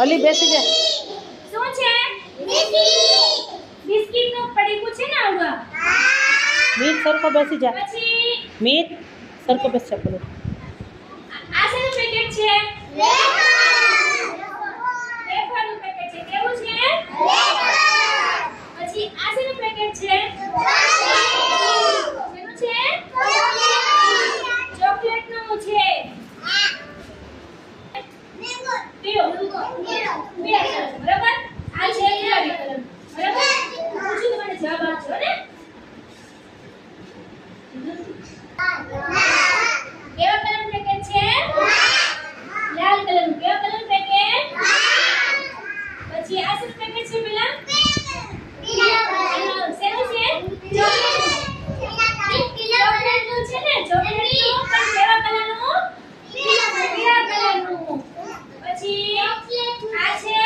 અલી બેસી જા. શું છે? બિસ્કિટ નું પડીકું છે ને આવડું. મીત સરખો બેસી જા. પછી મીત સરખો બેસી જા પેલો. આ શેનું પેકેટ છે? વેફરનું પેકેટ છે. કેવું છે? પછી આ શેનું પેકેટ છે? શેનું છે? ચોકલેટનું છે. પીળો. પીળા કલર, બરાબર? આ છે ગુલાબી કલર, બરાબર? પૂછું તો મને જવાબ આપજો ને. કેવા કલરનું પેકેટ છે? લાલ કલરનું. કેવા કલરનું પેકેટ? પછી આ શેનું પેકેટ છે પેલા? શેનું છે? ચોકલેટનું છે ને? ચોકલેટનું પણ કેવા કલરનું? પીળા કલરનું. પછી આ છે